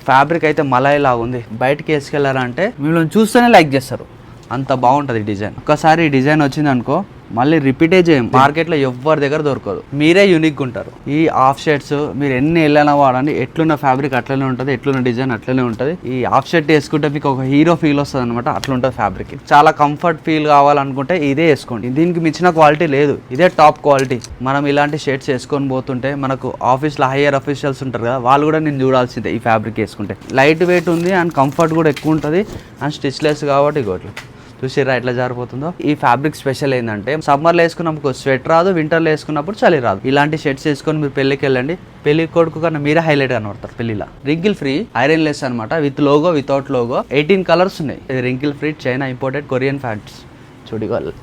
Fabric అయితే మలై లాగా ఉంది. బయటకి వేసుకెళ్లారంటే మిమ్మల్ని చూస్తేనే లైక్ చేస్తారు, అంత బాగుంటుంది డిజైన్. ఒక్కసారి ఈ డిజైన్ వచ్చింది అనుకో మళ్ళీ రిపీటే చేయం. మార్కెట్లో ఎవరి దగ్గర దొరకదు, మీరే యూనిక్ ఉంటారు. ఈ హాఫ్ షర్ట్స్ మీరు ఎన్ని వెళ్ళినా వాడండి, ఎట్లున్న ఫ్యాబ్రిక్ అట్లనే ఉంటుంది, ఎట్లున్న డిజైన్ అట్లనే ఉంటుంది. ఈ హాఫ్ షర్ట్ వేసుకుంటే మీకు ఒక హీరో ఫీల్ వస్తుంది అనమాట, అట్లా ఉంటుంది ఫ్యాబ్రిక్. చాలా కంఫర్ట్ ఫీల్ కావాలనుకుంటే ఇదే వేసుకోండి, దీనికి మించిన క్వాలిటీ లేదు, ఇదే టాప్ క్వాలిటీ. మనం ఇలాంటి షర్ట్స్ వేసుకొని పోతుంటే మనకు ఆఫీస్లో హైయర్ అఫీషియల్స్ ఉంటారు కదా, వాళ్ళు కూడా నేను చూడాల్సిందే ఈ ఫ్యాబ్రిక్ వేసుకుంటే. లైట్ వెయిట్ ఉంది అండ్ కంఫర్ట్ కూడా ఎక్కువ ఉంటుంది అండ్ స్టిచ్లెస్ కాబట్టి ఇగోట్లు చూసిరా ఎట్లా జారిపోతుందో. ఈ ఫ్యాబ్రిక్ స్పెషల్ ఏంటంటే సమ్మర్లో వేసుకున్నప్పుడు స్వెట్ రాదు, వింటర్లో వేసుకున్నప్పుడు చలి రాదు. ఇలాంటి షర్ట్స్ వేసుకొని మీరు పెళ్ళికి వెళ్ళండి, పెళ్లి కొడుకు కన్నా మీరే హైలైట్ కనబడతారు పెళ్లిలా. రింకిల్ ఫ్రీ ఐరన్ లెస్ అనమాట, with logo without logo. 18 colours ఉన్నాయి. ఇది wrinkle free China imported Korean fabrics. చూడి వాళ్ళు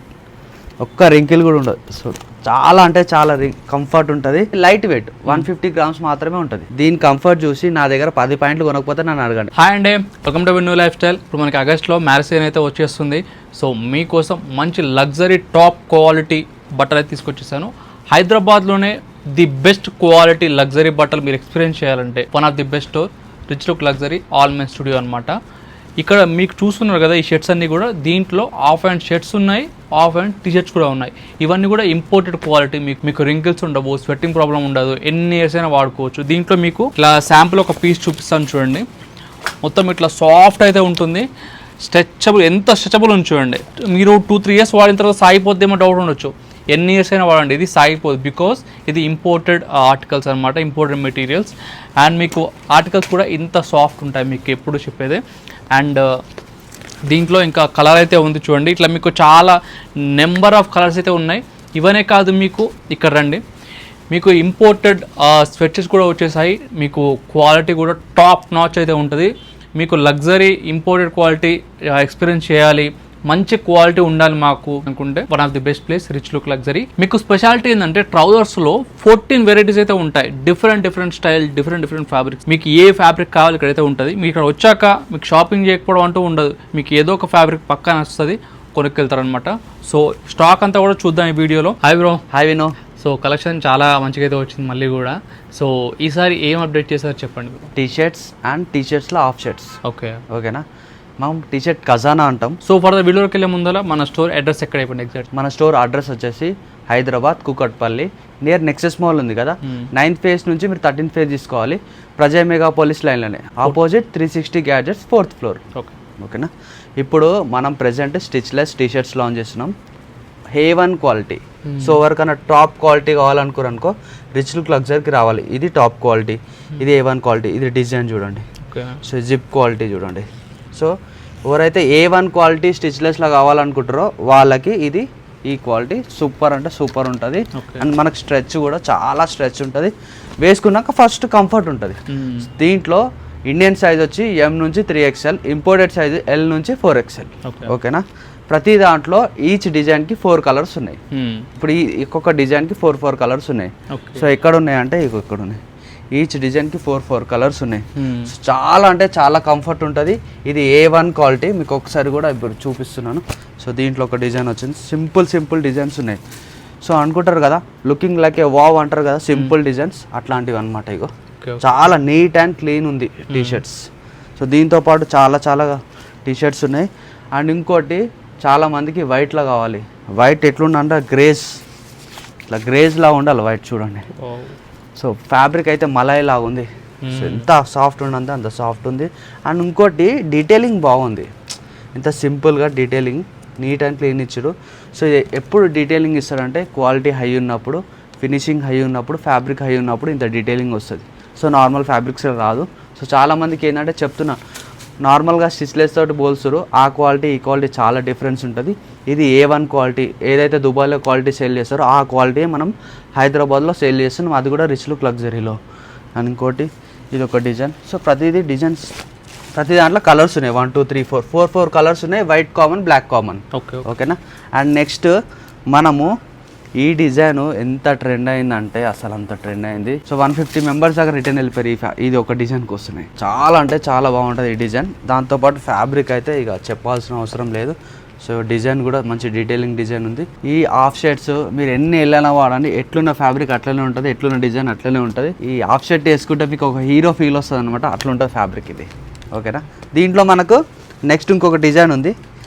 ఒక్క రింకిల్ కూడా ఉండదు. సో చాలా అంటే చాలా కంఫర్ట్ ఉంటుంది. లైట్ వెయిట్ 150 గ్రామ్స్ మాత్రమే ఉంటుంది. దీని కంఫర్ట్ చూసి నా దగ్గర 10 పాయింట్లు కొనకపోతే నన్ను అడగండి. హాయ్ అండి, welcome to new life style. ఇప్పుడు మనకి ఆగస్ట్లో మ్యారేజ్ సీజన్ అయితే వచ్చేస్తుంది. సో మీకోసం మంచి లగ్జరీ టాప్ క్వాలిటీ బట్టలు అయితే తీసుకొచ్చేసాను. హైదరాబాద్లోనే ది బెస్ట్ క్వాలిటీ లగ్జరీ బట్టలు మీరు ఎక్స్పీరియన్స్ చేయాలంటే one of the best store rich look luxury all men studio అనమాట. ఇక్కడ మీకు చూస్తున్నారు కదా ఈ షర్ట్స్ అన్నీ కూడా, దీంట్లో ఆఫ్ హ్యాండ్ షర్ట్స్ ఉన్నాయి, ఆఫ్ హ్యాండ్ టీషర్ట్స్ కూడా ఉన్నాయి. ఇవన్నీ కూడా ఇంపోర్టెడ్ క్వాలిటీ. మీకు రింకిల్స్ ఉండవు, స్వెట్టింగ్ ప్రాబ్లం ఉండదు, ఎన్ని ఇయర్స్ అయినా వాడుకోవచ్చు. దీంట్లో మీకు ఇట్లా శాంపుల్ ఒక పీస్ చూపిస్తాను చూడండి. మొత్తం ఇట్లా సాఫ్ట్ అయితే ఉంటుంది, స్ట్రెచబుల్, ఎంత స్ట్రెచబుల్ ఉంది చూడండి. మీరు 2-3 ఇయర్స్ వాడిన తర్వాత సాగిపోద్దేమో డౌట్ ఉండొచ్చు, ఎన్ని ఇయర్స్ అయినా వాడండి, ఇది సాగిపోదు. బికాస్ ఇది ఇంపోర్టెడ్ ఆర్టికల్స్ అనమాట, ఇంపోర్టెడ్ మెటీరియల్స్. అండ్ మీకు ఆర్టికల్స్ కూడా ఇంత సాఫ్ట్ ఉంటాయి, మీకు ఎప్పుడు చెప్పేదే. అండ్ దీంట్లో ఇంకా కలర్ అయితే ఉంది చూడండి. ఇట్లా మీకు చాలా నెంబర్ ఆఫ్ కలర్స్ అయితే ఉన్నాయి. ఇవనే కాదు, మీకు ఇక్కడ రండి, మీకు ఇంపోర్టెడ్ స్వెట్చెస్ కూడా వచ్చేసాయి. మీకు క్వాలిటీ కూడా టాప్ నాచ్ అయితే ఉంటుంది. మీకు లగ్జరీ ఇంపోర్టెడ్ క్వాలిటీ ఎక్స్పీరియన్స్ చేయాలి, మంచి క్వాలిటీ ఉండాలి మాకు అనుకుంటే one of the best place rich look luxury. మీకు స్పెషాలిటీ ఏంటంటే ట్రౌజర్స్లో 14 వెరైటీస్ అయితే ఉంటాయి. Different style, different fabrics. మీకు ఏ ఫ్యాబ్రిక్ కావాలి ఇక్కడైతే ఉంటుంది. మీకు ఇక్కడ వచ్చాక మీకు షాపింగ్ చేయకపోవడం అంటూ ఉండదు, మీకు ఏదో ఒక ఫ్యాబ్రిక్ పక్కన వస్తుంది, కొనుక్కెళ్తారనమాట. సో స్టాక్ అంతా కూడా చూద్దాం ఈ వీడియోలో. Hi bro. Hi Vino. So collection చాలా మంచిగా అయితే వచ్చింది మళ్ళీ కూడా. సో ఈసారి ఏం అప్డేట్ చేశారో చెప్పండి బ్రో. టీషర్ట్స్ అండ్ టీషర్ట్స్లో హాఫ్ షర్ట్స్. ఓకేనా, మనం టీషర్ట్ ఖజానా అంటాం. సో ఫర్ ద వీడియోకి వెళ్ళే ముందర మన స్టోర్ అడ్రస్ ఎక్కడ అయిపోయింది ఎగ్జాక్ట్? మన స్టోర్ అడ్రస్ వచ్చేసి Hyderabad Kukatpally near nexus mall ఉంది కదా, 9th ఫేజ్ నుంచి మీరు 13th ఫేజ్ తీసుకోవాలి. ప్రజా మెగా పోలీస్ లైన్లోనే ఆపోజిట్ 360 గ్యాడ్జెట్స్ 4th ఫ్లోర్. ఓకేనా, ఇప్పుడు మనం ప్రెజెంట్ స్టిచ్లెస్ టీషర్ట్స్ లాంచ్ చేస్తున్నాం. A1 quality. సో ఎవరికైనా టాప్ క్వాలిటీ కావాలనుకోరనుకో రిచ్ లుక్ లగ్జరీకి రావాలి. ఇది టాప్ క్వాలిటీ, ఇది A1 క్వాలిటీ. ఇది డిజైన్ చూడండి, సో జిప్ క్వాలిటీ చూడండి. సో ఎవరైతే A1 క్వాలిటీ స్టిచ్లెస్లో కావాలనుకుంటారో వాళ్ళకి ఇది ఈ క్వాలిటీ సూపర్ అంటే సూపర్ ఉంటుంది. అండ్ మనకు స్ట్రెచ్ కూడా చాలా స్ట్రెచ్ ఉంటుంది, వేసుకున్నాక ఫస్ట్ కంఫర్ట్ ఉంటుంది. దీంట్లో ఇండియన్ సైజ్ వచ్చి M నుంచి 3XL, ఇంపోర్టెడ్ సైజ్ L నుంచి 4XL. ఓకేనా, ప్రతి దాంట్లో ఈచ్ డిజైన్కి 4 కలర్స్ ఉన్నాయి. ఇప్పుడు ఈ ఒక్కొక్క డిజైన్కి 4 కలర్స్ ఉన్నాయి. సో ఎక్కడ ఉన్నాయి అంటే ఇక్కడ ఉన్నాయి. ఈచ్ డిజైన్కి 4 కలర్స్ ఉన్నాయి. చాలా అంటే చాలా కంఫర్ట్ ఉంటుంది. ఇది A1 క్వాలిటీ. మీకు ఒకసారి కూడా ఇప్పుడు చూపిస్తున్నాను. సో దీంట్లో ఒక డిజైన్ వచ్చింది, సింపుల్ డిజైన్స్ ఉన్నాయి. సో అనుకుంటారు కదా లుకింగ్ లైక్ ఏ వావ్ అంటారు కదా, సింపుల్ డిజైన్స్ అట్లాంటివి అనమాట. ఇగో చాలా నీట్ అండ్ క్లీన్ ఉంది టీషర్ట్స్. సో దీంతో పాటు చాలా టీషర్ట్స్ ఉన్నాయి. అండ్ ఇంకోటి చాలా మందికి వైట్లో కావాలి. వైట్ ఎట్లుందంటే గ్రేస్, ఇట్లా గ్రేజ్లా ఉండాలి వైట్. చూడండి, సో ఫ్యాబ్రిక్ అయితే మలై లాగా ఉంది. సో ఎంత సాఫ్ట్ ఉందంటే అంత సాఫ్ట్ ఉంది. అండ్ ఇంకోటి డీటెయిలింగ్ బాగుంది, ఇంత సింపుల్గా డీటెయిలింగ్ నీట్ అండ్ క్లీన్ ఇచ్చాడు. సో ఎప్పుడు డీటెయిలింగ్ ఇస్తాడంటే క్వాలిటీ హై ఉన్నప్పుడు, ఫినిషింగ్ హై ఉన్నప్పుడు, ఫ్యాబ్రిక్ హై ఉన్నప్పుడు ఇంత డీటెయిలింగ్ వస్తుంది. సో నార్మల్ ఫ్యాబ్రిక్స్ రాదు. సో చాలామందికి ఏంటంటే చెప్తున్నా, నార్మల్గా స్టిచ్లెస్ తోటి పోల్స్తారు, ఆ క్వాలిటీ ఈ క్వాలిటీ చాలా డిఫరెన్స్ ఉంటుంది. ఇది A1 క్వాలిటీ. ఏదైతే దుబాయ్లో క్వాలిటీ సేల్ చేస్తారో ఆ క్వాలిటీ మనం హైదరాబాద్లో సేల్ చేస్తున్నాం, అది కూడా రిచ్ లుక్ లగ్జరీలో. అండ్ ఇంకోటి ఇది ఒక డిజైన్. సో ప్రతిదీ డిజైన్స్, ప్రతి దాంట్లో కలర్స్ ఉన్నాయి. 1 2 3 4 కలర్స్ ఉన్నాయి. White common, black common. ఓకేనా. అండ్ నెక్స్ట్ మనము ఈ డిజైన్ ఎంత ట్రెండ్ అయిందంటే అసలు అంత ట్రెండ్ అయింది. సో 150 మెంబర్స్ దగ్గర రిటర్న్ వెళ్ళిపోయి ఇది ఒక డిజైన్కి వస్తున్నాయి. చాలా అంటే చాలా బాగుంటుంది ఈ డిజైన్. దాంతోపాటు ఫ్యాబ్రిక్ అయితే ఇక చెప్పాల్సిన అవసరం లేదు. సో డిజైన్ కూడా మంచి డీటెయిలింగ్ డిజైన్ ఉంది. ఈ హాఫ్ షర్ట్స్ మీరు ఎన్ని వెళ్ళినా వాడండి, ఎట్లున్న ఫ్యాబ్రిక్ అట్లనే ఉంటుంది, ఎట్లున్న డిజైన్ అట్లనే ఉంటుంది. ఈ హాఫ్ షర్ట్ వేసుకుంటే మీకు ఒక హీరో ఫీల్ వస్తుంది అనమాట, అట్లా ఉంటుంది ఫ్యాబ్రిక్ ఇది. ఓకేనా, దీంట్లో మనకు నెక్స్ట్ ఇంకొక డిజైన్ ఉంది.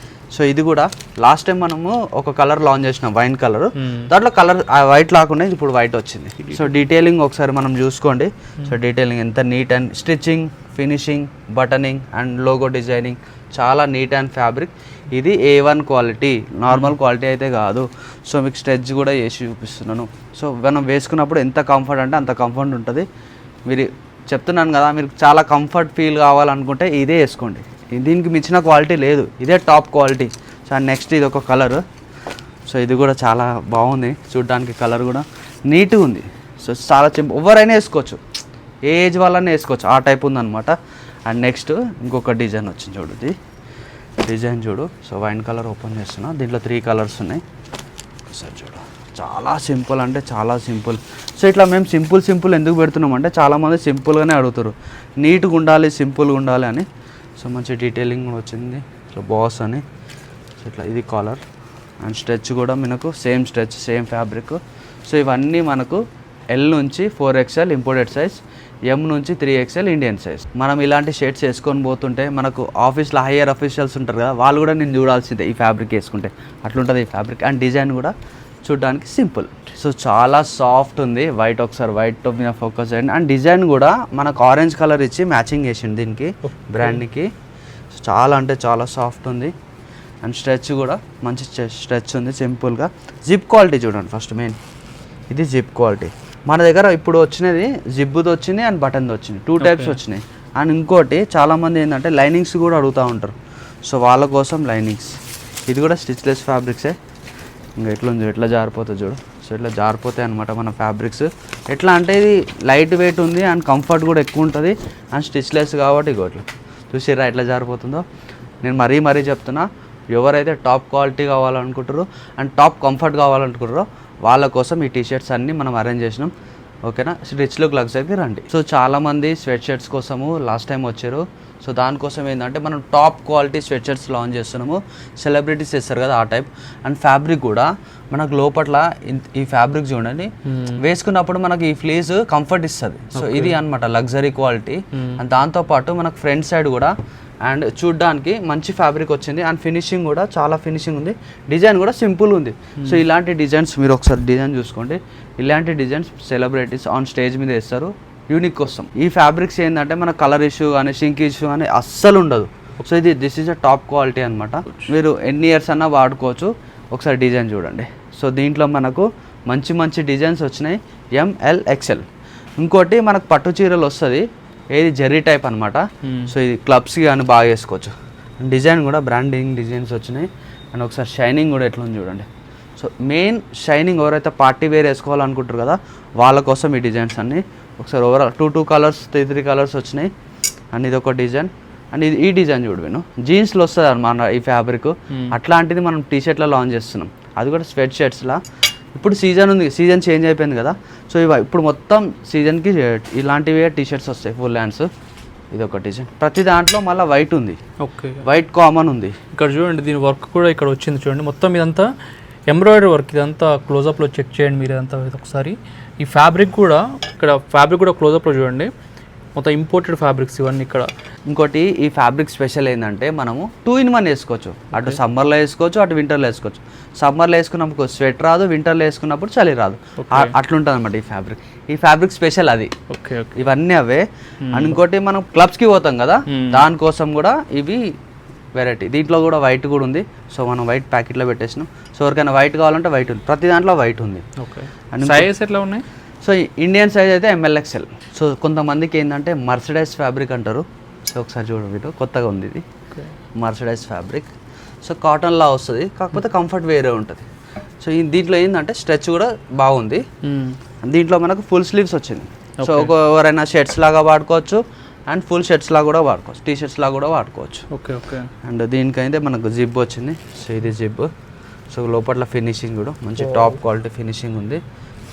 సో ఇది కూడా లాస్ట్ టైం మనము ఒక కలర్ లాంచ్ చేసినాం, వైన్ కలర్. దాంట్లో కలర్ వైట్ లాకుండా ఇప్పుడు వైట్ వచ్చింది. సో డీటెయిలింగ్ ఒకసారి మనం చూసుకోండి. సో డీటెయిలింగ్ ఎంత neat and stitching, finishing, buttoning and logo designing చాలా నీట్ అండ్ ఫ్యాబ్రిక్. ఇది A1 క్వాలిటీ, నార్మల్ క్వాలిటీ అయితే కాదు. సో మీకు స్ట్రెచ్ కూడా చేసి చూపిస్తున్నాను. సో మనం వేసుకున్నప్పుడు ఎంత కంఫర్ట్ అంటే అంత కంఫర్ట్ ఉంటుంది. మీరు చెప్తున్నాను కదా, మీరు చాలా కంఫర్ట్ ఫీల్ కావాలనుకుంటే ఇదే వేసుకోండి. దీనికి మించిన క్వాలిటీ లేదు, ఇదే టాప్ క్వాలిటీ. సో నెక్స్ట్ ఇది ఒక కలర్. సో ఇది కూడా చాలా బాగుంది చూడడానికి, కలర్ కూడా నీట్గా ఉంది. సో చాలా ఎవరైనా వేసుకోవచ్చు, ఏ ఏజ్ వాళ్ళనే వేసుకోవచ్చు, ఆ టైప్ ఉందన్నమాట. అండ్ నెక్స్ట్ ఇంకొక డిజైన్ వచ్చింది చూడు, ఇది డిజైన్ చూడు. సో వైన్ కలర్ ఓపెన్ చేస్తున్నా, దీంట్లో 3 కలర్స్ ఉన్నాయి. ఒకసారి చూడు, చాలా సింపుల్ అంటే చాలా సింపుల్. సో ఇట్లా మేము సింపుల్ ఎందుకు పెడుతున్నాం అంటే చాలామంది సింపుల్గానే అడుగుతారు, నీట్గా ఉండాలి, సింపుల్గా ఉండాలి అని. సో మంచి డీటెయిలింగ్ కూడా వచ్చింది. సో బాస్ అని. సో ఇట్లా ఇది కాలర్ అండ్ స్ట్రెచ్ కూడా మనకు same stretch, same fabric. So ఇవన్నీ మనకు L నుంచి 4XL ఇంపోర్టెడ్ సైజ్, M నుంచి 3XL ఇండియన్ సైజ్. మనం ఇలాంటి షర్ట్స్ వేసుకొని పోతుంటే మనకు ఆఫీస్లో హైయర్ అఫీషియల్స్ ఉంటారు కదా, వాళ్ళు కూడా నేను చూడాల్సిందే ఈ ఫ్యాబ్రిక్ వేసుకుంటే, అట్లుంటుంది ఈ ఫ్యాబ్రిక్. అండ్ డిజైన్ కూడా చూడడానికి సింపుల్. సో చాలా సాఫ్ట్ ఉంది. వైట్, ఒకసారి వైట్ మీద ఫోకస్ చేయండి. అండ్ డిజైన్ కూడా మనకు ఆరెంజ్ కలర్ ఇచ్చి మ్యాచింగ్ చేసింది దీనికి, బ్రాండ్కి. సో చాలా అంటే చాలా సాఫ్ట్ ఉంది. అండ్ స్ట్రెచ్ కూడా మంచి స్ట్రెచ్ ఉంది సింపుల్గా. జిప్ క్వాలిటీ చూడండి ఫస్ట్ మెయిన్, ఇది జిప్ క్వాలిటీ. మన దగ్గర ఇప్పుడు వచ్చినది జిబ్బుది వచ్చింది అండ్ బటన్ది వచ్చింది, 2 టైప్స్ వచ్చినాయి. అండ్ ఇంకోటి చాలామంది ఏంటంటే లైనింగ్స్ కూడా అడుగుతూ ఉంటారు. సో వాళ్ళ కోసం లైనింగ్స్. ఇది కూడా స్టిచ్లెస్ ఫ్యాబ్రిక్సే. ఇంకా ఎట్లా ఉంది, ఎట్లా జారిపోతుంది చూడు. సో ఇట్లా జారిపోతాయి అనమాట మన ఫ్యాబ్రిక్స్. ఎట్లా అంటే ఇది లైట్ వెయిట్ ఉంది అండ్ కంఫర్ట్ కూడా ఎక్కువ ఉంటుంది అండ్ స్టిచ్లెస్ కాబట్టి ఇట్లా చూసిరా ఎట్లా జారిపోతుందో. నేను మరీ చెప్తున్నా, ఎవరైతే టాప్ క్వాలిటీ కావాలనుకుంటారో అండ్ టాప్ కంఫర్ట్ కావాలనుకుంటారో వాళ్ళ కోసం ఈ టీషర్ట్స్ అన్నీ మనం అరేంజ్ చేసినాం. ఓకేనా, రిచ్ లుక్ లగ్జరీకి రండి. సో చాలామంది స్వెట్ షర్ట్స్ కోసము లాస్ట్ టైం వచ్చారు. సో దానికోసం ఏంటంటే మనం top quality sweat shirts launch చేస్తున్నాము. సెలబ్రిటీస్ చేస్తారు కదా ఆ టైప్. అండ్ ఫ్యాబ్రిక్ కూడా మనకు లోపట్ల ఈ ఫ్యాబ్రిక్ చూడండి, వేసుకున్నప్పుడు మనకి ఈ ఫ్లీస్ కంఫర్ట్ ఇస్తుంది. సో ఇది అనమాట లగ్జరీ క్వాలిటీ. అండ్ దాంతోపాటు మనకు ఫ్రంట్ సైడ్ కూడా అండ్ చూడ్డానికి మంచి ఫ్యాబ్రిక్ వచ్చింది. అండ్ ఫినిషింగ్ కూడా చాలా ఫినిషింగ్ ఉంది. డిజైన్ కూడా సింపుల్ ఉంది. సో ఇలాంటి డిజైన్స్ మీరు ఒకసారి డిజైన్ చూసుకోండి. ఇలాంటి డిజైన్స్ సెలబ్రిటీస్ ఆన్ స్టేజ్ మీద వేస్తారు యూనిక్ కోసం. ఈ ఫ్యాబ్రిక్స్ ఏంటంటే మన కలర్ ఇష్యూ కానీ షింక్ ఇష్యూ కానీ అస్సలు ఉండదు. So this is a top quality అనమాట. మీరు ఎన్ని ఇయర్స్ అన్నా వాడుకోవచ్చు. ఒకసారి డిజైన్ చూడండి. సో దీంట్లో మనకు మంచి డిజైన్స్ వచ్చినాయి, ML XL. ఇంకోటి మనకు పట్టు చీరలు వస్తుంది, ఏది జెర్రీ టైప్ అనమాట. సో ఇది క్లబ్స్కి కానీ బాగా వేసుకోవచ్చు. డిజైన్ కూడా బ్రాండింగ్ డిజైన్స్ వచ్చినాయి. అండ్ ఒకసారి షైనింగ్ కూడా ఎట్లా ఉంది చూడండి. సో మెయిన్ షైనింగ్ ఎవరైతే పార్టీ వేర్ వేసుకోవాలనుకుంటారు కదా వాళ్ళ కోసం ఈ డిజైన్స్ అన్నీ. ఒకసారి ఓవరాల్ 2 కలర్స్ 3 కలర్స్ వచ్చినాయి. అండ్ ఇది ఒక డిజైన్. అండ్ ఇది ఈ డిజైన్ చూడు విను, జీన్స్లో వస్తుంది అన్నమాట ఈ ఫ్యాబ్రిక్. అట్లాంటిది మనం టీషర్ట్లో లాంచ్ చేస్తున్నాం, అది కూడా స్వెట్ షర్ట్స్లా. ఇప్పుడు సీజన్ ఉంది, సీజన్ చేంజ్ అయిపోయింది కదా. సో ఇప్పుడు మొత్తం సీజన్కి ఇలాంటివే టీషర్ట్స్ వస్తాయి ఫుల్ హ్యాండ్స్. ఇది ఒక డిజైన్. ప్రతి దాంట్లో మళ్ళీ వైట్ ఉంది, ఓకే వైట్ కామన్ ఉంది. ఇక్కడ చూడండి, దీని వర్క్ కూడా ఇక్కడ వచ్చింది చూడండి. మొత్తం ఇదంతా ఎంబ్రాయిడరీ వర్క్. ఇదంతా క్లోజప్లో చెక్ చేయండి మీరు ఇదంతా ఒకసారి. ఈ ఫ్యాబ్రిక్ కూడా ఇక్కడ ఫ్యాబ్రిక్ కూడా క్లోజప్లో చూడండి, మొత్తం ఇంపోర్టెడ్ ఫ్యాబ్రిక్స్ ఇవన్నీ ఇక్కడ. ఇంకోటి ఈ ఫ్యాబ్రిక్ స్పెషల్ ఏంటంటే మనము 2 in 1 వేసుకోవచ్చు. అటు సమ్మర్లో వేసుకోవచ్చు, అటు వింటర్లో వేసుకోవచ్చు. సమ్మర్లో వేసుకున్నప్పుడు స్వెట్ రాదు, వింటర్లో వేసుకున్నప్పుడు చలి రాదు, అట్లుంటుంది అనమాట ఈ ఫ్యాబ్రిక్. ఈ ఫ్యాబ్రిక్ స్పెషల్ అది. ఓకే ఇవన్నీ అవే. అండ్ ఇంకోటి మనం క్లబ్స్కి పోతాం కదా, దానికోసం కూడా ఇవి వెరైటీ. దీంట్లో కూడా వైట్ కూడా ఉంది. సో మనం వైట్ ప్యాకెట్లో పెట్టేసినాం. సో ఎవరికైనా వైట్ కావాలంటే వైట్ ఉంది, ప్రతి దాంట్లో వైట్ ఉంది. ఓకే అండ్ సైజ్ ఎట్లా ఉన్నాయి? సో ఇండియన్ సైజ్ అయితే ML XL. సో కొంతమందికి ఏంటంటే మర్సిడైజ్ ఫ్యాబ్రిక్ అంటారు. సో ఒకసారి చూడండి, వీటిలో కొత్తగా ఉంది ఇది మర్సిడైజ్ ఫ్యాబ్రిక్. సో కాటన్లా వస్తుంది, కాకపోతే కంఫర్ట్ వేరే ఉంటుంది. సో దీంట్లో ఏంటంటే స్ట్రెచ్ కూడా బాగుంది. దీంట్లో మనకు ఫుల్ స్లీవ్స్ వచ్చింది. సో ఎవరైనా షర్ట్స్ లాగా వాడుకోవచ్చు అండ్ ఫుల్ షర్ట్స్ లాగా కూడా వాడుకోవచ్చు, టీ షర్ట్స్ లాగా కూడా వాడుకోవచ్చు. ఓకే ఓకే అండ్ దీనికైతే మనకు జిబ్ వచ్చింది. సో ఇది జిబ్. సో లోపల ఫినిషింగ్ కూడా మంచి టాప్ క్వాలిటీ ఫినిషింగ్ ఉంది.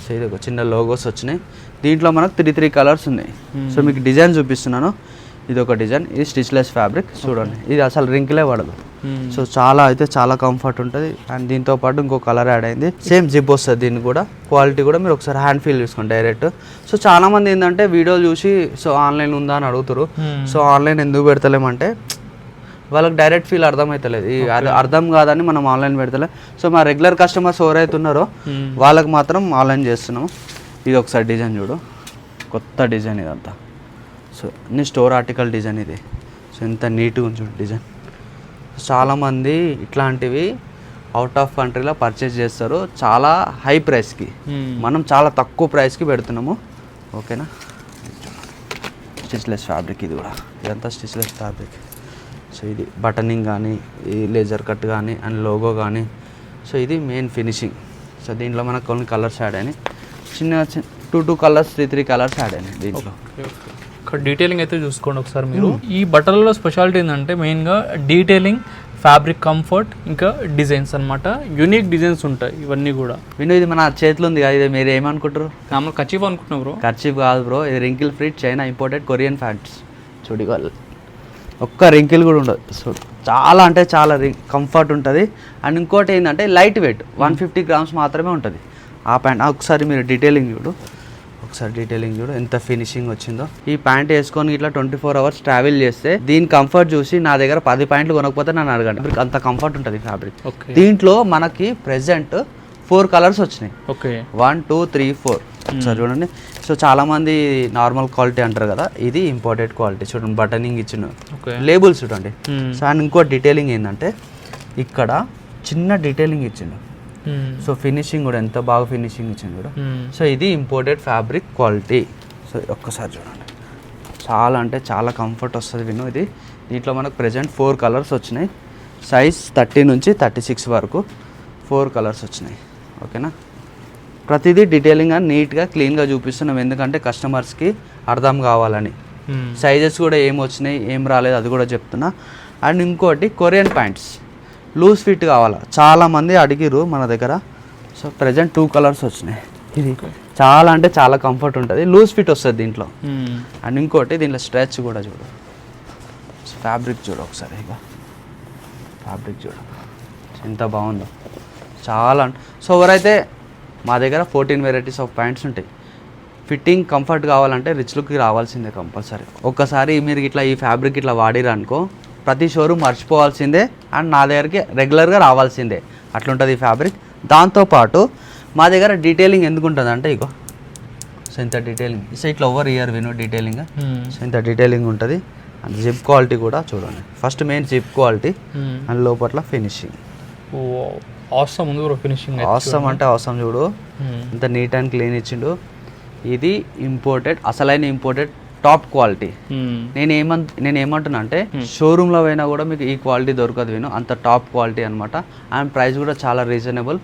సో ఇది ఒక చిన్న లోగోస్ వచ్చినాయి. దీంట్లో మనకు 3 కలర్స్ ఉన్నాయి. సో మీకు డిజైన్ చూపిస్తున్నాను. ఇది ఒక డిజైన్, ఇది స్టిచ్లెస్ ఫ్యాబ్రిక్ చూడండి. ఇది అసలు రింకిలే పడదు. సో చాలా అయితే చాలా కంఫర్ట్ ఉంటుంది. అండ్ దీంతో పాటు ఇంకో కలర్ యాడ్ అయింది, సేమ్ జిప్ వస్తుంది దీన్ని కూడా. క్వాలిటీ కూడా మీరు ఒకసారి హ్యాండ్ ఫీల్ చేసుకోండి డైరెక్ట్. సో చాలా మంది ఏంటంటే వీడియో చూసి సో ఆన్లైన్ ఉందా అని అడుగుతారు. సో ఆన్లైన్ ఎందుకు పెడతలేమంటే వాళ్ళకి డైరెక్ట్ ఫీల్ అర్థమవుతలేదు, అది అర్థం కాదని మనం ఆన్లైన్ పెడతలే. సో మా రెగ్యులర్ కస్టమర్స్ ఎవరైతే ఉన్నారో వాళ్ళకి మాత్రం ఆన్లైన్ చేస్తున్నాము. ఇది ఒకసారి డిజైన్ చూడు, కొత్త డిజైన్ ఇదంతా. సో అన్ని స్టోర్ ఆర్టికల్ డిజైన్ ఇది. సో ఎంత నీట్గా ఉంది చూడు డిజైన్. చాలామంది ఇట్లాంటివి అవుట్ ఆఫ్ కంట్రీలో పర్చేస్ చేస్తారు చాలా హై ప్రైస్కి, మనం చాలా తక్కువ ప్రైస్కి పెడుతున్నాము. ఓకేనా, స్టిచ్లెస్ ఫ్యాబ్రిక్ ఇది కూడా, ఇదంతా స్టిచ్లెస్ ఫ్యాబ్రిక్. సో ఇది బటనింగ్ కానీ, ఈ లేజర్ కట్ కానీ అండ్ లోగో కానీ. సో ఇది మెయిన్ ఫినిషింగ్. సో దీంట్లో మనకు కొన్ని కలర్స్ యాడ్ అయినాయి, చిన్న 2 కలర్స్ 3 కలర్స్ యాడ్ అయినాయి దీంట్లో. ఇక్కడ డీటెయిలింగ్ అయితే చూసుకోండి ఒకసారి మీరు. ఈ బట్టలలో స్పెషాలిటీ ఏంటంటే మెయిన్గా డీటెయిలింగ్, ఫ్యాబ్రిక్ కంఫర్ట్, ఇంకా డిజైన్స్ అనమాట. యూనిక్ డిజైన్స్ ఉంటాయి ఇవన్నీ కూడా. ఇది మన చేతిలో ఉంది కదా, ఇది మీరు ఏమనుకుంటారు? నార్మల్ కర్చీఫ్ అనుకుంటున్నాం బ్రో. కర్చీఫ్ కాదు బ్రో, ఇది wrinkle free China imported Korean pants. చూడి వాళ్ళు ఒక్క రింకిల్ కూడా ఉండదు. సో చాలా అంటే చాలా కంఫర్ట్ ఉంటుంది. అండ్ ఇంకోటి ఏంటంటే లైట్ వెయిట్, 150 గ్రామ్స్ మాత్రమే ఉంటుంది ఆ ప్యాంట్. ఒకసారి మీరు డీటెయిలింగ్ చూడు, ఒకసారి డీటెయిలింగ్ చూడు ఎంత ఫినిషింగ్ వచ్చిందో. ఈ ప్యాంట్ వేసుకొని ఇట్లా 24 అవర్స్ ట్రావెల్ చేస్తే దీని కంఫర్ట్ చూసి నా దగ్గర 10 ప్యాంట్లు కొనకపోతే నన్ను అడగండి, అంత కంఫర్ట్ ఉంటుంది ఫ్యాబ్రిక్. దీంట్లో మనకి ప్రెసెంట్ 4 కలర్స్ వచ్చినాయి. ఓకే, 1 2 3 4. ఒకసారి చూడండి. సో చాలా మంది నార్మల్ క్వాలిటీ అంటారు కదా, ఇది ఇంపోర్టెడ్ క్వాలిటీ. చూడండి బటనింగ్ ఇచ్చిన లేబుల్స్ చూడండి. సో అండ్ ఇంకో డీటెయిలింగ్ ఏంటంటే ఇక్కడ చిన్న డీటెయిలింగ్ ఇచ్చిండు. సో ఫినిషింగ్ కూడా ఎంత బాగా ఫినిషింగ్ ఇచ్చింది కూడా. సో ఇది ఇంపోర్టెడ్ ఫ్యాబ్రిక్ క్వాలిటీ. సో ఒక్కసారి చూడండి, చాలా అంటే చాలా కంఫర్ట్ వస్తుంది విను ఇది. దీంట్లో మనకు ప్రెజెంట్ 4 కలర్స్ వచ్చినాయి, సైజ్ 30 నుంచి 36 వరకు 4 కలర్స్ వచ్చినాయి. ఓకేనా, ప్రతిదీ డీటెయిలింగ్ అని నీట్గా క్లీన్గా చూపిస్తున్నాం, ఎందుకంటే కస్టమర్స్కి అర్థం కావాలని. సైజెస్ కూడా ఏం వచ్చినాయి ఏం రాలేదు అది కూడా చెప్తున్నా. అండ్ ఇంకోటి కొరియన్ ప్యాంట్స్ లూజ్ ఫిట్ కావాలా చాలామంది అడిగిరు మన దగ్గర. సో ప్రజెంట్ 2 కలర్స్ వచ్చినాయి. ఇది చాలా అంటే చాలా కంఫర్ట్ ఉంటుంది, లూజ్ ఫిట్ వస్తుంది దీంట్లో. అండ్ ఇంకోటి దీంట్లో స్ట్రెచ్ కూడా చూడు, ఫ్యాబ్రిక్ చూడు ఒకసారి, ఇక ఫ్యాబ్రిక్ చూడు ఎంత బాగుందో చాలా. సో ఎవరైతే మా దగ్గర 14 వెరైటీస్ ఆఫ్ ప్యాంట్స్ ఉంటాయి. ఫిట్టింగ్ కంఫర్ట్ కావాలంటే రిచ్ లుక్కి రావాల్సిందే కంపల్సరీ. ఒక్కసారి మీరు ఇట్లా ఈ ఫ్యాబ్రిక్ ఇట్లా వాడిరు అనుకో ప్రతి షోరూమ్ మర్చిపోవాల్సిందే అండ్ నా దగ్గరికి రెగ్యులర్గా రావాల్సిందే, అట్లుంటుంది ఈ ఫ్యాబ్రిక్. దాంతోపాటు మా దగ్గర డీటెయిలింగ్ ఎందుకు ఉంటుంది అంటే ఇగో, సో ఇంత డీటెయిలింగ్. సో ఇట్లా ఓవర్ ఇయర్ విను డీటెయిలింగ్. సో ఇంత డీటెయిలింగ్ ఉంటుంది. అండ్ జిప్ క్వాలిటీ కూడా చూడండి, first main zip quality and లోపల ఫినిషింగ్. అవసరం ఉంది బ్రో ఫినిషింగ్, అవసరం అంటే అవసరం చూడు ఇంత నీట్ అండ్ క్లీన్ ఇచ్చిండు. ఇది ఇంపోర్టెడ్, అసలైన ఇంపోర్టెడ్ టాప్ క్వాలిటీ. నేను ఏమంటున్నా అంటే షోరూంలో పోయినా కూడా మీకు ఈ క్వాలిటీ దొరకదు విను, అంత టాప్ క్వాలిటీ అనమాట. అండ్ ప్రైస్ కూడా చాలా రీజనబుల్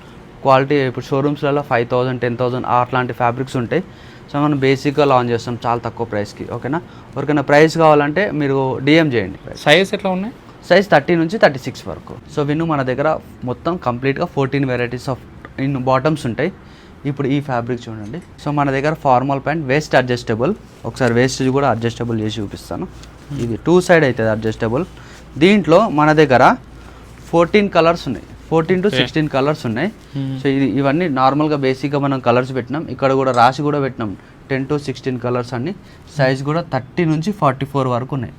క్వాలిటీ. ఇప్పుడు షోరూమ్స్లలో 5,000 10,000 అట్లాంటి ఫ్యాబ్రిక్స్ ఉంటాయి. సో మనం బేసిక్గా లాంచ్ చేస్తాం చాలా తక్కువ ప్రైస్కి. ఓకేనా, ఎవరికైనా ప్రైస్ కావాలంటే మీరు డిఎం చేయండి. సైజ్ ఎట్లా ఉన్నాయి? సైజ్ 30 నుంచి 36 వరకు. సో విను మన దగ్గర మొత్తం కంప్లీట్గా 14 వెరైటీస్ ఆఫ్ ఇన్ బాటమ్స్ ఉంటాయి. ఇప్పుడు ఈ ఫ్యాబ్రిక్ చూడండి. సో మన దగ్గర ఫార్మల్ ప్యాంట్ వేస్ట్ అడ్జస్టబుల్, ఒకసారి వేస్ట్ కూడా అడ్జస్టబుల్ చేసి చూపిస్తాను. ఇది 2 సైడ్ అవుతుంది అడ్జస్టబుల్. దీంట్లో మన దగ్గర 14 కలర్స్ ఉన్నాయి, 14 to 16 కలర్స్ ఉన్నాయి. సో ఇవన్నీ నార్మల్గా బేసిక్గా మనం కలర్స్ పెట్టినాం, ఇక్కడ కూడా రాసి కూడా పెట్టినాం 10 to 16 కలర్స్ అన్ని. సైజ్ కూడా 30 నుంచి 44 వరకు ఉన్నాయి.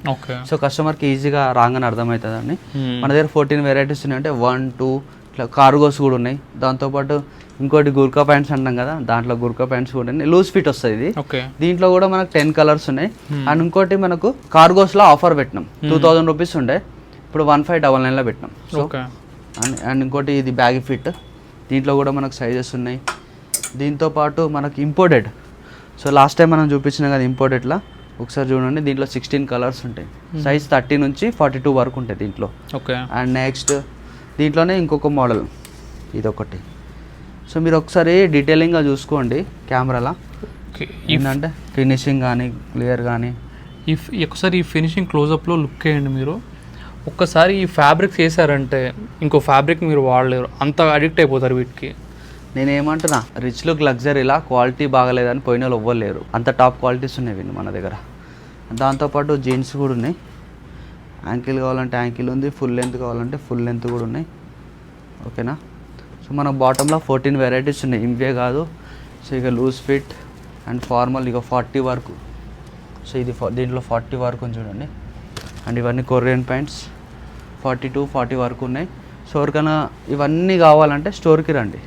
సో కస్టమర్కి ఈజీగా రాగానే అర్థమవుతుందండి. మన దగ్గర 14 వెరైటీస్ ఉన్నాయి, అంటే 1 2 ఇట్లా కార్గోస్ కూడా ఉన్నాయి. దాంతోపాటు ఇంకోటి గుర్కా ప్యాంట్స్ అంటాం కదా, దాంట్లో గుర్కా ప్యాంట్స్ కూడా ఉన్నాయి, లూజ్ ఫిట్ వస్తుంది ఇది. దీంట్లో కూడా మనకు 10 కలర్స్ ఉన్నాయి. అండ్ ఇంకోటి మనకు కార్గోస్లో ఆఫర్ పెట్టినాం, 2000 రూపీస్ ఉండే, ఇప్పుడు 1599లో పెట్టినాం. సో అండ్ ఇంకోటి ఇది బ్యాగీ ఫిట్, దీంట్లో కూడా మనకు సైజెస్ ఉన్నాయి. దీంతోపాటు మనకు ఇంపోర్టెడ్, సో లాస్ట్ టైం మనం చూపించినాం కదా ఇంపోర్టెడ్లా, ఒకసారి చూడండి. దీంట్లో 16 కలర్స్ ఉంటాయి, సైజ్ 30 నుంచి 42 వరకు ఉంటాయి దీంట్లో. అండ్ నెక్స్ట్ దీంట్లోనే ఇంకొక మోడల్ ఇదొకటి. సో మీరు ఒకసారి డీటెయిలింగ్గా చూసుకోండి కెమెరాలో, ఏంటంటే ఫినిషింగ్ కానీ క్లియర్ కానీ. ఒకసారి ఈ ఫినిషింగ్ క్లోజప్లో లుక్ వేయండి మీరు. ఒక్కసారి ఈ ఫ్యాబ్రిక్స్ వేసారంటే ఇంకో ఫ్యాబ్రిక్ మీరు వాడలేరు, అంత అడిక్ట్ అయిపోతారు వీటికి. నేనేమంటున్నా రిచ్ లుక్ లగ్జరీలా క్వాలిటీ బాగలేదని పోయిన వాళ్ళు ఎవ్వలేరు, అంత టాప్ క్వాలిటీస్ ఉన్నాయి మన దగ్గర. దాంతోపాటు జీన్స్ కూడా ఉన్నాయి. యాంకిల్ కావాలంటే యాంకిల్ ఉంది, ఫుల్ లెంత్ కావాలంటే ఫుల్ లెంత్ కూడా ఉన్నాయి. ఓకేనా. సో మన బాటంలో 14 వెరైటీస్ ఉన్నాయి, ఇవే కాదు. సో ఇక లూజ్ ఫిట్ అండ్ ఫార్మల్ ఇక 40 వరకు. సో ఇది దీంట్లో 40 వరకు ఉంది చూడండి. అండ్ ఇవన్నీ కొరియన్ ప్యాంట్స్ 40 వరకు ఉన్నాయి. సో ఎవరికైనా ఇవన్నీ కావాలంటే స్టోర్కి రండి.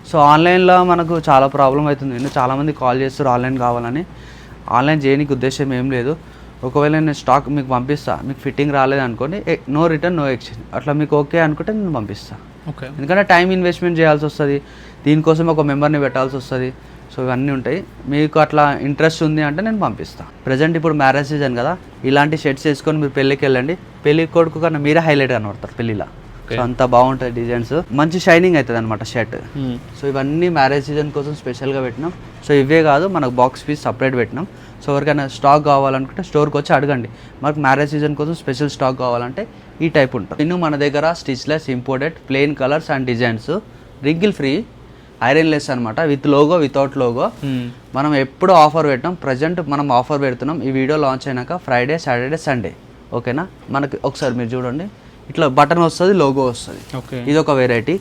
సో ఆన్లైన్లో మనకు చాలా ప్రాబ్లం అవుతుంది. నేను చాలామంది కాల్ చేస్తారు ఆన్లైన్ కావాలని. ఆన్లైన్ చేయడానికి ఉద్దేశం ఏం లేదు. ఒకవేళ నేను స్టాక్ మీకు పంపిస్తా, మీకు ఫిట్టింగ్ రాలేదు అనుకోండి, నో రిటర్న్ నో ఎక్స్చేంజ్. అట్లా మీకు ఓకే అనుకుంటే నేను పంపిస్తాను. ఓకే. ఎందుకంటే టైం ఇన్వెస్ట్మెంట్ చేయాల్సి వస్తుంది, దీనికోసం ఒక మెంబర్ని పెట్టాల్సి వస్తుంది. సో ఇవన్నీ ఉంటాయి. మీకు అట్లా ఇంట్రెస్ట్ ఉంది అంటే నేను పంపిస్తాను. ప్రజెంట్ ఇప్పుడు మ్యారేజ్ సీజన్ కదా, ఇలాంటి షర్ట్స్ వేసుకొని మీరు పెళ్ళికి వెళ్ళండి, పెళ్ళి కొడుకు కన్నా మీరే హైలైట్ కనబడతారు పెళ్ళిలో. సో అంత బాగుంటుంది డిజైన్స్, మంచి షైనింగ్ అవుతుంది అనమాట షర్ట్. సో ఇవన్నీ మ్యారేజ్ సీజన్ కోసం స్పెషల్గా పెట్టినాం. సో ఇవే కాదు, మనకు బాక్స్ పీస్ సపరేట్ పెట్టినాం. సో ఎవరికైనా స్టాక్ కావాలనుకుంటే స్టోర్కి వచ్చి అడగండి. మనకు మ్యారేజ్ సీజన్ కోసం స్పెషల్ స్టాక్ కావాలంటే ఈ టైప్ ఉంటుంది. ఇನ್ನು మన దగ్గర stitchless, imported, plain colours and designs, wrinkle free, ironless అనమాట, విత్ లోగో వితౌట్ లోగో. మనం ఎప్పుడు ఆఫర్ పెట్టాం, ప్రజెంట్ మనం ఆఫర్ పెడుతున్నాం. ఈ వీడియో లాంచ్ అయినాక ఫ్రైడే, సాటర్డే, సండే. ఓకేనా. మనకి ఒకసారి మీరు చూడండి, ఇట్లా బటన్ వస్తుంది, లోగో వస్తుంది. ఇది ఒక వెరైటీ,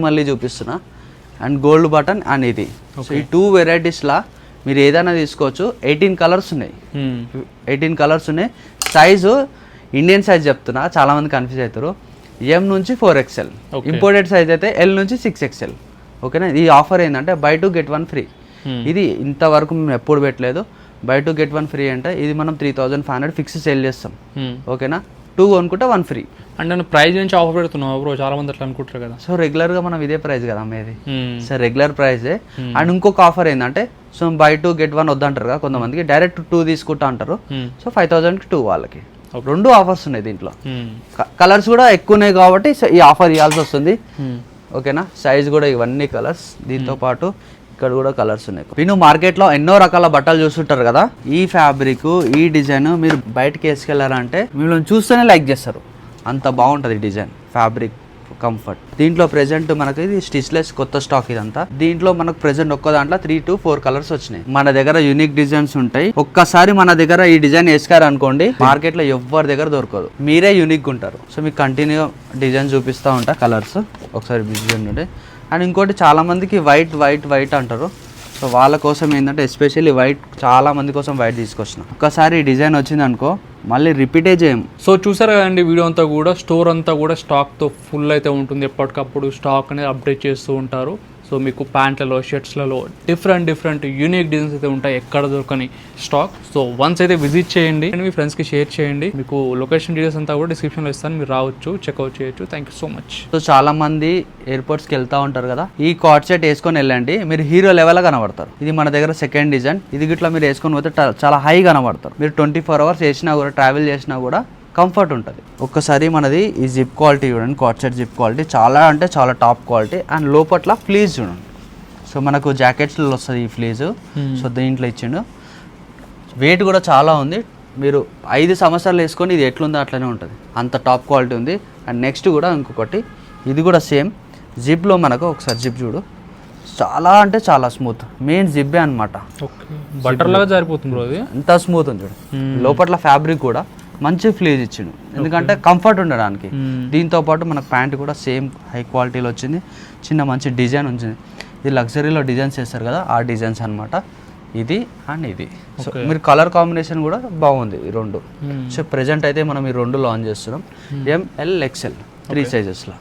మళ్ళీ చూపిస్తున్నా. అండ్ గోల్డ్ బటన్ అండ్ ఇది. సో ఈ 2 వెరైటీస్లా మీరు ఏదైనా తీసుకోవచ్చు. 18 కలర్స్ ఉన్నాయి. 18 కలర్స్ ఉన్నాయి. సైజు ఇండియన్ సైజ్ చెప్తున్నా, చాలామంది కన్ఫ్యూజ్ అవుతారు. M నుంచి 4XL, ఇంపోర్టెడ్ సైజ్ అయితే L నుంచి 6XL. ఓకేనా. ఈ ఆఫర్ ఏంటంటే బై 2 get 1 ఫ్రీ. ఇది ఇంతవరకు మేము ఎప్పుడు పెట్టలేదు. బై 2 get 1 ఫ్రీ అంటే ఇది మనం 3500 ఫిక్స్ సేల్ చేస్తాం. ఓకేనా. 2 కొనుక్కుంటే 1 ఫ్రీ. అంటే నేను ప్రైస్ నుంచి ఆఫర్ పెడుతున్నావు బ్రో, చాలా మంది అట్లా అనుకుంటారు కదా. సో రెగ్యులర్గా మనం ఇదే ప్రైస్ కదా అమ్మేది. సో రెగ్యులర్ ప్రైజే. అండ్ ఇంకొక ఆఫర్ ఏంటంటే, సో బై 2 get 1 వద్దంటారు కదా కొంతమందికి, డైరెక్ట్ 2 తీసుకుంటా అంటారు. సో 5000కి 2 వాళ్ళకి. 2 ఆఫర్స్ ఉన్నాయి దీంట్లో. కలర్స్ కూడా ఎక్కువ ఉన్నాయి కాబట్టి సో ఈ ఆఫర్ ఇవ్వాల్సి వస్తుంది. ఓకేనా. సైజ్ కూడా ఇవన్నీ కలర్స్, దీంతో పాటు ఇక్కడ కూడా కలర్స్ ఉన్నాయి. మీరు మార్కెట్లో ఎన్నో రకాల బట్టలు చూస్తుంటారు కదా, ఈ ఫ్యాబ్రిక్, ఈ డిజైన్ మీరు బయటకి వేసుకెళ్లారంటే మిమ్మల్ని చూస్తేనే లైక్ చేస్తారు, అంత బాగుంటుంది డిజైన్, ఫ్యాబ్రిక్, కంఫర్ట్. దీంట్లో ప్రెజెంట్ మనకి ఇది స్టిచ్లెస్ కొత్త స్టాక్ ఇదంతా. దీంట్లో మనకు ప్రెజెంట్ ఒక్క దాంట్లో 3 to 4 కలర్స్ వచ్చినాయి. మన దగ్గర యూనిక్ డిజైన్స్ ఉంటాయి. ఒక్కసారి మన దగ్గర ఈ డిజైన్ వేసుకారు అనుకోండి, మార్కెట్ లో ఎవరి దగ్గర దొరకదు, మీరే యూనిక్ ఉంటారు. సో మీకు కంటిన్యూ డిజైన్ చూపిస్తూ ఉంటా, కలర్స్ ఒకసారి డిజైన్ ఉంటే. అండ్ ఇంకోటి చాలా మందికి వైట్ అంటారు. సో వాళ్ళ కోసం ఏంటంటే ఎస్పెషల్లీ వైట్, చాలా మంది కోసం వైట్ తీసుకొచ్చిన. ఒక్కసారి ఈ డిజైన్ వచ్చింది అనుకో మళ్ళీ రిపీటే చేయం. సో చూసారు కదండి, వీడియో అంతా కూడా స్టోర్ అంతా కూడా స్టాక్తో ఫుల్ అయితే ఉంటుంది. ఎప్పటికప్పుడు స్టాక్ అనేది అప్డేట్ చేస్తూ ఉంటారు. సో మీకు ప్యాంట్లలో, షర్ట్స్లలో డిఫరెంట్ యూనిక్ డిజైన్స్ అయితే ఉంటాయి, ఎక్కడ దొరకని స్టాక్. సో వన్స్ అయితే విజిట్ చేయండి, మీ ఫ్రెండ్స్కి షేర్ చేయండి. మీకు లొకేషన్ డీటెయిల్స్ అంతా కూడా డిస్క్రిప్షన్లో ఇస్తాను, మీరు రావచ్చు, చెక్అవుట్ చేయొచ్చు. Thank you so much. So చాలా మంది ఎయిర్పోర్ట్స్కి వెళ్తూ ఉంటారు కదా, ఈ కార్డ్ సెట్ వేసుకొని వెళ్ళండి, మీరు హీరో లెవెల్ కనబడతారు. ఇది మన దగ్గర సెకండ్ డిజైన్. ఇది గిట్లా మీరు వేసుకొని పోతే చాలా హై కనబడతారు. మీరు 24 hours వేసినా కూడా, ట్రావెల్ చేసినా కూడా కంఫర్ట్ ఉంటుంది. ఒక్కసారి మనది ఈ జిప్ క్వాలిటీ చూడండి, కార్డ్ సెట్ జిప్ క్వాలిటీ చాలా అంటే చాలా టాప్ క్వాలిటీ. అండ్ లోపట్ల ఫ్లీజ్ చూడండి. సో మనకు జాకెట్స్లో వస్తుంది ఈ ఫ్లీజు. సో దీంట్లో ఇచ్చిండు. వెయిట్ కూడా చాలా ఉంది. మీరు 5 సంవత్సరాలు వేసుకొని ఇది ఎట్లుందో అట్లనే ఉంటుంది, అంత టాప్ క్వాలిటీ ఉంది. అండ్ నెక్స్ట్ కూడా ఇంకొకటి, ఇది కూడా సేమ్ జిప్లో మనకు ఒకసారి జిప్ చూడు, చాలా అంటే చాలా స్మూత్. మెయిన్ జిబ్బే అనమాట, బటర్ లాగా జారిపోతుంది అది, ఎంత స్మూత్ ఉంది చూడు. లోపట్ల ఫ్యాబ్రిక్ కూడా మంచి ఫ్లీజ్ ఇచ్చిండు, ఎందుకంటే కంఫర్ట్ ఉండడానికి. దీంతో పాటు మనకు ప్యాంట్ కూడా సేమ్ హై క్వాలిటీలో వచ్చింది. చిన్న మంచి డిజైన్ వచ్చింది. ఇది లగ్జరీలో డిజైన్స్ చేస్తారు కదా, ఆ డిజైన్స్ అనమాట ఇది అండ్ ఇది. సో మీరు కలర్ కాంబినేషన్ కూడా బాగుంది ఈ 2. సో ప్రెజెంట్ అయితే మనం ఈ 2 లాంచ్ చేస్తున్నాం, ML XL 3 సైజెస్లో.